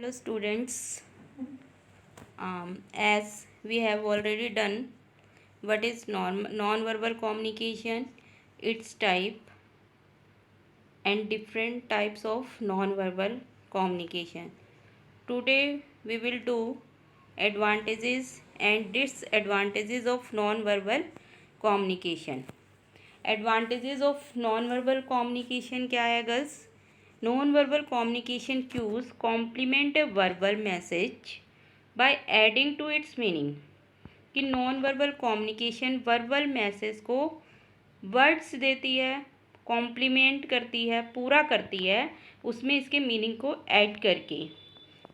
Hello students, as we have already done what is non-verbal communication, its type and different types of non-verbal communication. Today we will do advantages and disadvantages of non-verbal communication. Advantages of non verbal communication क्या है girls? Non verbal communication cues complement a verbal message by adding to its meaning. कि non verbal communication verbal message को words देती है, complement करती है, पूरा करती है उसमें इसके मीनिंग को ऐड करके.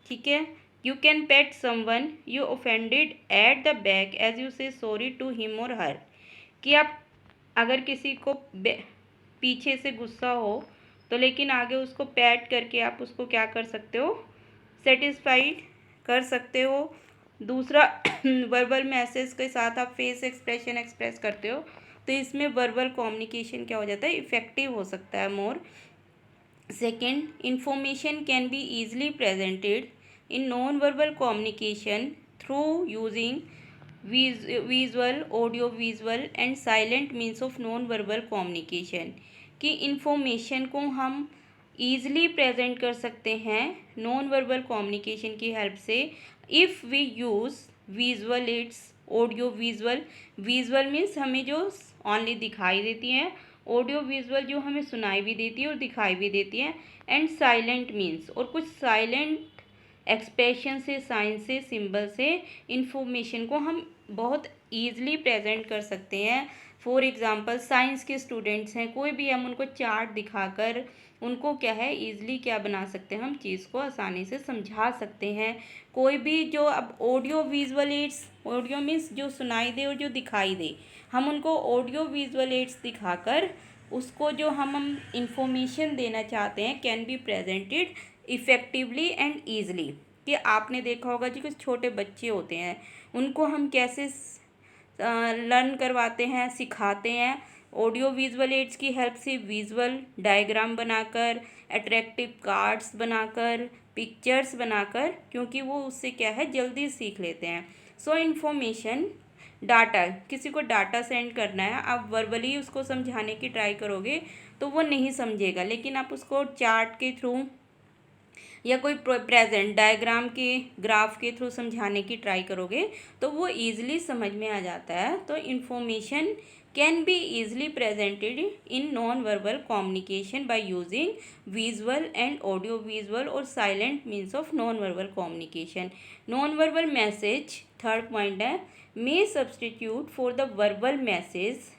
ठीक है. You can pet someone you offended at the back as you say sorry to him और हर. कि आप अगर किसी को पीछे से गुस्सा हो तो लेकिन आगे उसको पैट करके आप उसको क्या कर सकते हो, सेटिस्फाइड कर सकते हो. दूसरा वर्बल मैसेज के साथ आप फेस एक्सप्रेशन एक्सप्रेस करते हो तो इसमें वर्बल कम्युनिकेशन क्या हो जाता है, इफेक्टिव हो सकता है more. Second, information can be easily presented in non verbal communication through using visual, audio visual and silent means of non verbal communication. कि इंफॉर्मेशन को हम ईजिली प्रेजेंट कर सकते हैं नॉन वर्बल कम्युनिकेशन की हेल्प से if we use visual aids, audio visual. Visual means हमें जो ओनली दिखाई देती हैं, ऑडियो विजुअल जो हमें सुनाई भी देती है और दिखाई भी देती है, एंड साइलेंट मीन्स और कुछ साइलेंट एक्सप्रेशन से, साइन से, सिंबल से इंफॉर्मेशन को हम बहुत ईजिली प्रेजेंट कर सकते हैं. फॉर एग्ज़ाम्पल साइंस के स्टूडेंट्स हैं, कोई भी हम उनको चार्ट दिखाकर उनको क्या है ईजिली क्या बना सकते हैं, हम चीज़ को आसानी से समझा सकते हैं. कोई भी जो अब audio visual aids, audio means जो सुनाई दे और जो दिखाई दे, हम उनको ऑडियो विजुअल एड्स दिखाकर उसको जो हम इंफॉर्मेशन देना चाहते हैं can be presented effectively and easily. कि आपने देखा होगा जी कुछ छोटे बच्चे होते हैं उनको हम कैसे लर्न करवाते हैं, सिखाते हैं ऑडियो विजुअल एड्स की हेल्प से. विजुअल डायग्राम बनाकर, अट्रैक्टिव कार्ड्स बनाकर, पिक्चर्स बनाकर, क्योंकि वो उससे क्या है जल्दी सीख लेते हैं. सो इन्फॉर्मेशन, डाटा, किसी को डाटा सेंड करना है, आप वर्बली उसको समझाने की ट्राई करोगे तो वो नहीं समझेगा, लेकिन आप उसको चार्ट के थ्रू या कोई प्रेजेंट डायग्राम के ग्राफ के थ्रू समझाने की ट्राई करोगे तो वो ईजिली समझ में आ जाता है. तो information can be easily presented in non verbal communication by using visual and audio visual और silent means of non verbal communication. Non verbal message, third point है, may substitute for the verbal message.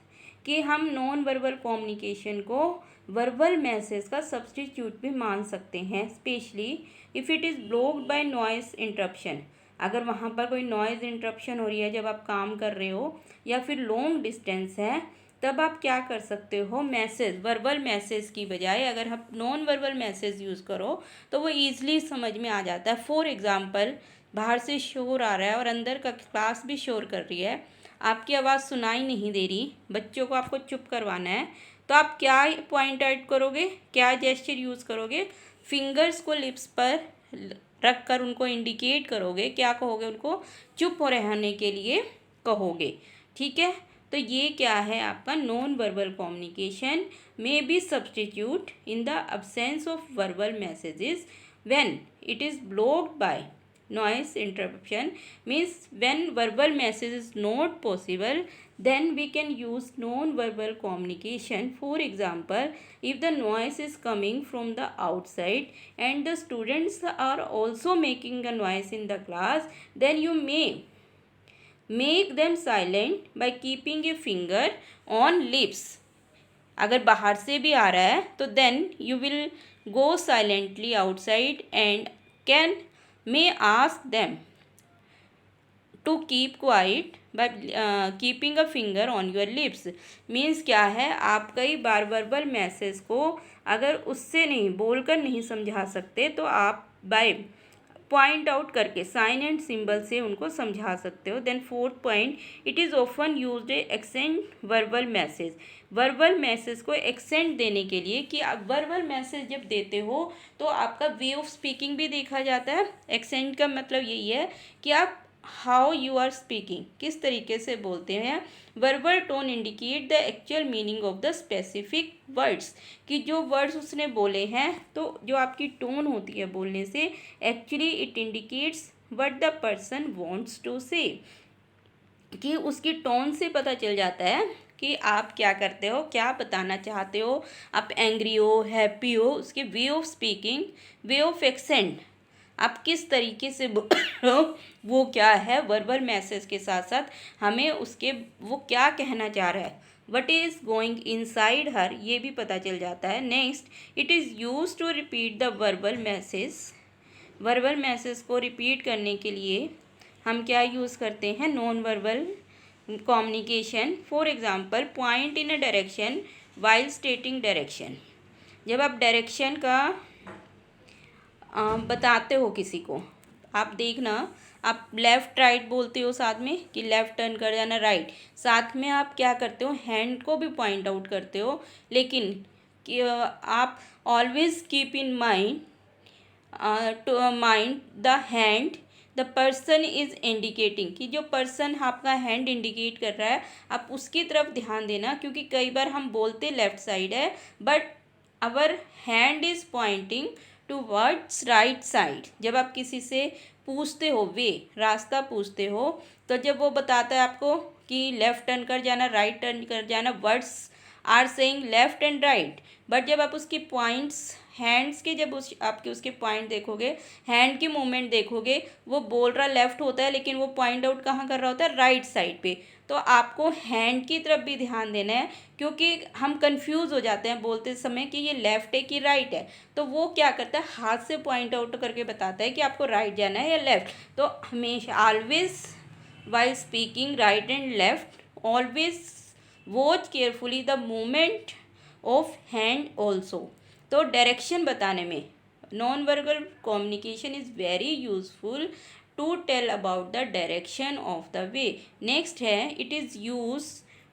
कि हम non verbal communication को verbal message का substitute भी मान सकते हैं, especially if it is blocked by noise interruption. अगर वहाँ पर कोई नॉइज़ इंटरप्शन हो रही है जब आप काम कर रहे हो या फिर लॉन्ग डिस्टेंस है, तब आप क्या कर सकते हो, मैसेज, वर्बल मैसेज की बजाय अगर आप नॉन वर्बल मैसेज यूज़ करो तो वो ईजिली समझ में आ जाता है. फॉर एग्ज़ाम्पल बाहर से शोर आ रहा है और अंदर का क्लास भी शोर कर रही है, आपकी आवाज़ सुनाई नहीं दे रही, बच्चों को आपको चुप करवाना है, तो आप क्या पॉइंट ऐड करोगे, क्या जेस्चर यूज़ करोगे, फिंगर्स को लिप्स पर रख कर उनको इंडिकेट करोगे, क्या कहोगे, उनको चुप हो रहने के लिए कहोगे. ठीक है. तो ये क्या है आपका non verbal communication may be substitute in the absence of verbal messages when it is blocked bye noise interruption. Means when verbal message is not possible, then we can use non-verbal communication. For example, if the noise is coming from the outside and the students are also making a noise in the class, then you may make them silent by keeping a finger on lips. अगर बाहर से भी आ रहा है तो then you will go silently outside and can may ask them to keep quiet by keeping a finger on your lips. Means क्या है, आप कई बार वर्बल मैसेज को अगर उससे नहीं बोलकर नहीं समझा सकते तो आप बाय पॉइंट आउट करके साइन एंड सिंबल से उनको समझा सकते हो। Then fourth point, it is often used accent verbal message. Verbal message को एक्सेंट देने के लिए कि आप वर्बल मैसेज जब देते हो तो आपका वे ऑफ स्पीकिंग भी देखा जाता है। एक्सेंट का मतलब यही है कि आप हाउ यू आर स्पीकिंग, किस तरीके से बोलते हैं। Verbal tone indicate the actual meaning of the specific words, कि जो वर्ड्स उसने बोले हैं तो जो आपकी टोन होती है बोलने से, actually it indicates what the person wants to say, कि उसकी टोन से पता चल जाता है कि आप क्या करते हो, क्या बताना चाहते हो। आप एंग्री हो, हैप्पी हो, उसके way of speaking, way of accent, आप किस तरीके से बोल रहे हो वो क्या है। वर्बल मैसेज के साथ साथ हमें उसके वो क्या कहना चाह रहा है, what is going inside her, ये भी पता चल जाता है। Next, it is use to repeat the verbal message. Verbal message को रिपीट करने के लिए हम क्या यूज़ करते हैं, non verbal communication. For example, point in a direction while stating direction. जब आप डायरेक्शन का बताते हो किसी को, आप देखना, आप लेफ़्ट राइट बोलते हो साथ में कि लेफ़्ट टर्न कर जाना, राइट, साथ में आप क्या करते हो, हैंड को भी पॉइंट आउट करते हो। लेकिन कि आप always keep in mind to mind the hand the person is indicating, कि जो पर्सन आपका हैंड इंडिकेट कर रहा है आप उसकी तरफ ध्यान देना। क्योंकि कई बार हम बोलते लेफ़्ट साइड है but our hand is pointing towards right side. जब आप किसी से पूछते हो, वे रास्ता पूछते हो, तो जब वो बताता है आपको कि लेफ़्ट टर्न कर जाना, राइट टर्न कर जाना, words are saying left and right, but जब आप उसकी पॉइंट्स हैंड्स के, जब आपके उसके पॉइंट देखोगे, हैंड की मूवमेंट देखोगे, वो बोल रहा लेफ़्ट होता है लेकिन वो पॉइंट आउट कहाँ कर रहा होता है, राइट साइड पे। तो आपको हैंड की तरफ भी ध्यान देना है, क्योंकि हम कंफ्यूज हो जाते हैं बोलते समय कि ये लेफ़्ट है कि राइट है। तो वो क्या करता है, हाथ से पॉइंट आउट करके बताता है कि आपको राइट जाना है या लेफ़्ट। तो हमेशा always while speaking right and left, always watch carefully the movement of hand also. तो डायरेक्शन बताने में non verbal communication is very useful to tell about the direction of the way. Next है, it is use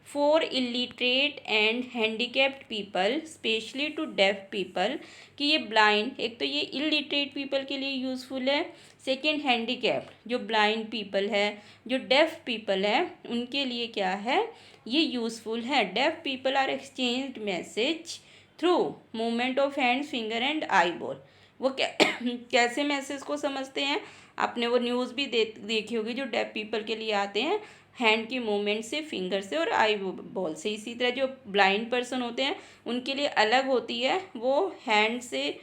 for illiterate and handicapped people, especially to deaf people, कि ये blind, एक तो ये illiterate people के लिए यूज़फुल है, second handicapped जो ब्लाइंड पीपल है, जो डेफ पीपल है, उनके लिए क्या है, ये यूज़फुल है। Deaf people are exchanged message through movement of hands, finger and eye ball. वो कैसे मैसेज को समझते हैं, आपने वो न्यूज़ भी देखी होगी जो डेफ पीपल के लिए आते हैं, हैंड की मूवमेंट से, फिंगर से और आई बॉल से। इसी तरह जो ब्लाइंड पर्सन होते हैं उनके लिए अलग होती है, वो हैंड से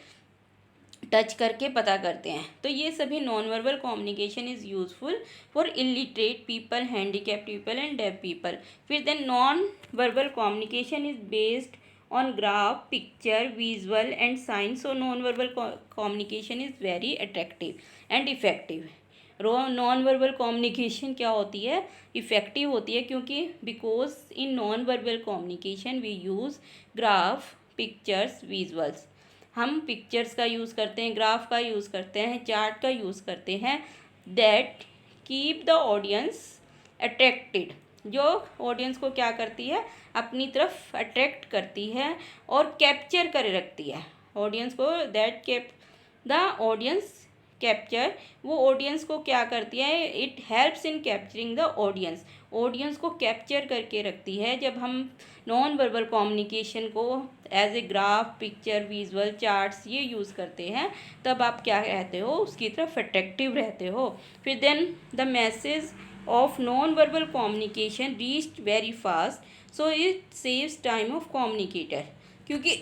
टच करके पता करते हैं। तो ये सभी non verbal communication is useful for illiterate people, handicapped people and deaf people. फिर then non verbal communication is based on graph, picture, visual and signs. So non-verbal communication is very attractive and effective. Non verbal communication क्या होती है, effective होती है, क्योंकि because in non verbal communication we use graph, pictures, visuals. हम pictures का use करते हैं, ग्राफ का यूज़ करते हैं, चार्ट का यूज़ करते हैं, that keep the audience attracted, जो ऑडियंस को क्या करती है, अपनी तरफ अट्रैक्ट करती है और कैप्चर कर रखती है ऑडियंस को। That keep the audience capture, वो ऑडियंस को क्या करती है, it helps in capturing the audience, audience को कैप्चर करके रखती है। जब हम नॉन वर्बल कम्युनिकेशन को as a graph, picture, visual, charts ये यूज़ करते हैं, तब आप क्या रहते हो, उसकी तरफ अट्रैक्टिव रहते हो। फिर then the message of non-verbal communication reached very fast, so it saves time of communicator। क्योंकि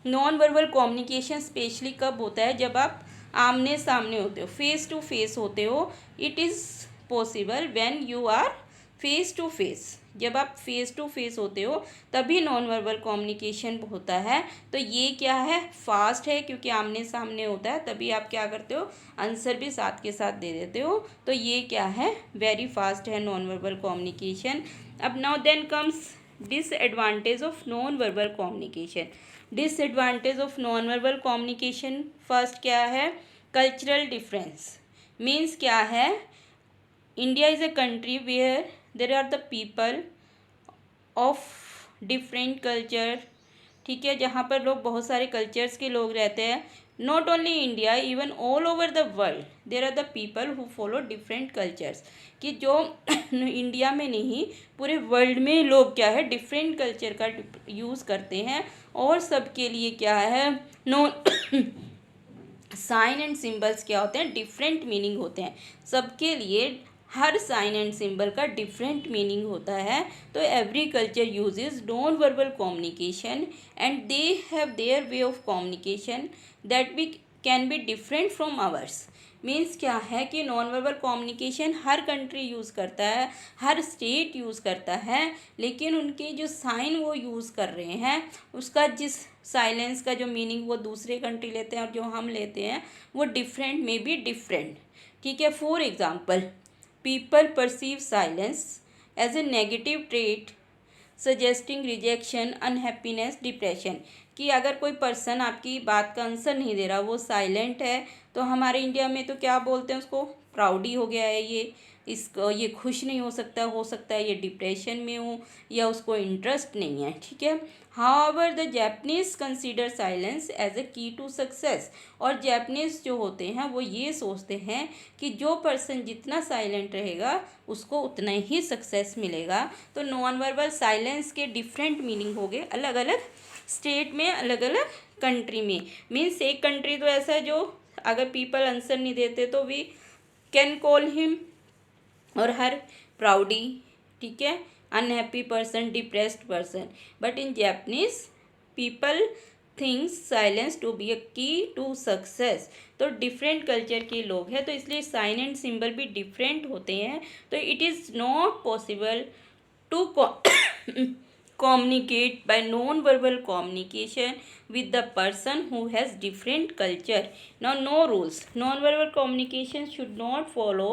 नॉन वर्बल कम्युनिकेशन स्पेशली कब होता है, जब आप आमने सामने होते हो, फेस टू फेस होते हो। It is possible when you are face to face, जब आप फेस टू फेस होते हो तभी नॉन वर्बल कम्युनिकेशन होता है। तो ये क्या है, फास्ट है, क्योंकि आमने सामने होता है, तभी आप क्या करते हो, आंसर भी साथ के साथ दे देते हो। तो ये क्या है, वेरी फास्ट है नॉन वर्बल कम्युनिकेशन। अब now then comes disadvantage of non verbal communication. Disadvantage of non verbal communication, first क्या है, कल्चरल डिफरेंस मीन्स क्या है, India is a country where there are the people of different culture, ठीक है, जहाँ पर लोग बहुत सारे कल्चर्स के लोग रहते हैं. Not only India, even all over the world there are the people who follow different cultures, कि जो इंडिया में नहीं पूरे वर्ल्ड में लोग क्या है डिफरेंट कल्चर का यूज़ करते हैं. और सबके लिए क्या है, नो साइन एंड सिंबल्स क्या होते हैं, डिफरेंट मीनिंग होते हैं सबके लिए. हर साइन एंड सिंबल का डिफरेंट मीनिंग होता है. तो every culture uses non verbal communication and they have their way of communication that we can be different from ours. Means क्या है कि नॉन वर्बल कम्युनिकेशन हर कंट्री यूज़ करता है, हर स्टेट यूज़ करता है, लेकिन उनके जो साइन वो यूज़ कर रहे हैं उसका जिस साइलेंस का जो मीनिंग वो दूसरे कंट्री लेते हैं और जो हम लेते हैं वो डिफरेंट में बी डिफरेंट. ठीक है, for example people perceive silence as a negative trait suggesting rejection, unhappiness, depression. कि अगर कोई पर्सन आपकी बात का आंसर नहीं दे रहा, वो साइलेंट है, तो हमारे इंडिया में तो क्या बोलते हैं उसको, प्राउडी हो गया है इसको, ये खुश नहीं हो सकता है ये डिप्रेशन में हो या उसको इंटरेस्ट नहीं है. ठीक है, however the Japanese consider silence as a key to success. और जैपनीज जो होते हैं वो ये सोचते हैं कि जो पर्सन जितना साइलेंट रहेगा उसको उतना ही सक्सेस मिलेगा. तो नॉन वर्बल साइलेंस के डिफरेंट मीनिंग हो गए अलग अलग स्टेट में, अलग अलग कंट्री में. मीन्स एक कंट्री तो ऐसा है जो अगर पीपल आंसर नहीं देते तो वी कैन कॉल हिम और हर प्राउडी, ठीक है, unhappy person, depressed person. But in Japanese people things silence to be a key to success. तो डिफरेंट कल्चर के लोग हैं तो इसलिए साइन एंड सिंबल भी डिफरेंट होते हैं. तो it is not possible to communicate by non-verbal communication with the person who has different culture. Now, no rules. Non-verbal communication should not follow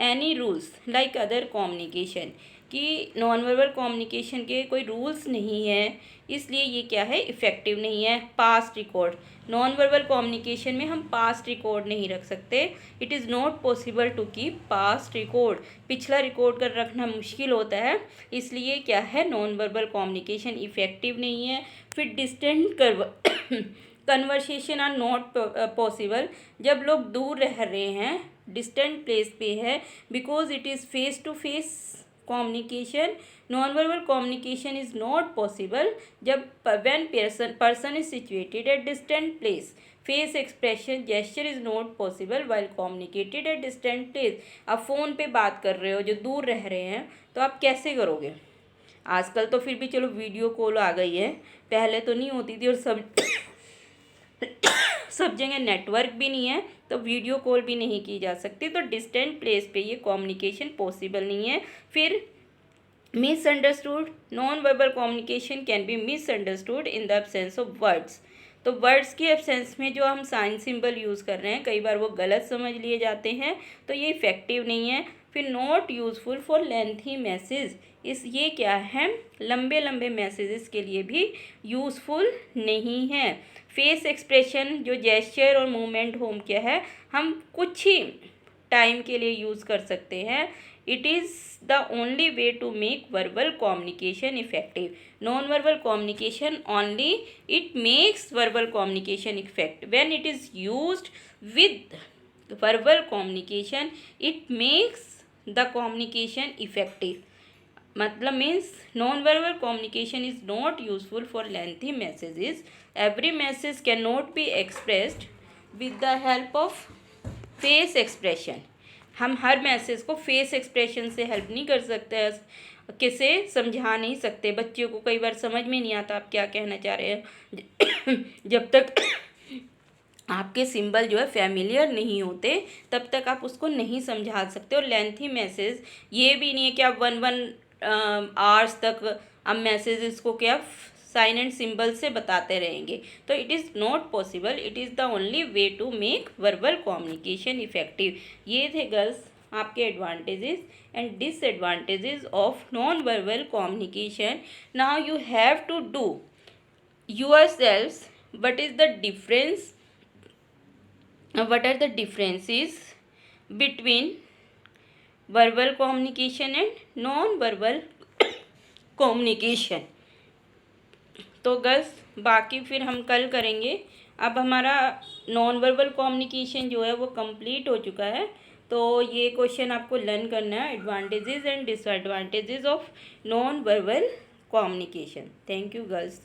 any rules like other communication. कि non verbal communication के कोई rules नहीं है, इसलिए ये क्या है, effective नहीं है. Past record, non verbal communication में हम पास्ट रिकॉर्ड नहीं रख सकते. It is not possible to keep past record. पिछला रिकॉर्ड कर रखना मुश्किल होता है, इसलिए क्या है नॉन वर्बल कम्युनिकेशन इफ़ेक्टिव नहीं है. फिर distant conversation are not possible. जब लोग दूर रह रहे हैं, डिस्टेंट प्लेस पे है, because it is face to face communication. Non-verbal communication is not possible जब when person is situated at distant place. Face expression gesture is not possible while communicated at distant place. आप phone पे बात कर रहे हो, जो दूर रह रहे हैं, तो आप कैसे करोगे. आजकल तो फिर भी चलो वीडियो कॉल आ गई है, पहले तो नहीं होती थी. और सब जगह नेटवर्क भी नहीं है तो वीडियो कॉल भी नहीं की जा सकती. तो डिस्टेंट प्लेस पे ये कम्युनिकेशन पॉसिबल नहीं है. फिर misunderstood, non verbal communication can be misunderstood in the absence of words. तो वर्ड्स के एब्सेंस में जो हम साइन सिंबल यूज़ कर रहे हैं कई बार वो गलत समझ लिए जाते हैं, तो ये इफ़ेक्टिव नहीं है. फिर not useful for lengthy message. ये क्या है, लंबे लंबे मैसेजेस के लिए भी यूज़फुल नहीं है. फेस एक्सप्रेशन, जो जेस्चर और मूवमेंट होम क्या है, हम कुछ ही टाइम के लिए यूज़ कर सकते हैं. It is the only way to make verbal communication effective. Non verbal communication only it makes verbal communication effect. When it is used with verbal communication it makes the communication effective. मतलब means non verbal communication is not useful for lengthy messages. Every message can not be expressed with the help of face expression. हम हर message को face expression से help नहीं कर सकते, किसे समझा नहीं सकते. बच्चों को कई बार समझ में नहीं आता आप क्या कहना चाह रहे हैं. जब तक आपके सिंबल जो है फैमिलियर नहीं होते तब तक आप उसको नहीं समझा सकते. और लेंथी मैसेज ये भी नहीं है कि आप 1 आवर्स तक आप मैसेजेस को क्या साइन एंड सिंबल से बताते रहेंगे. तो it is not possible. It is the only way to make verbal communication effective. ये थे गर्ल्स आपके advantages and disadvantages of non verbal communication. Now you have to do yourselves what is the difference what are the differences between verbal communication and non-verbal communication। तो girls बाकी फिर हम कल करेंगे। अब हमारा नॉन वर्बल कम्युनिकेशन जो है वो कंप्लीट हो चुका है। तो ये क्वेश्चन आपको लर्न करना है, advantages and disadvantages of non verbal communication. Thank you girls.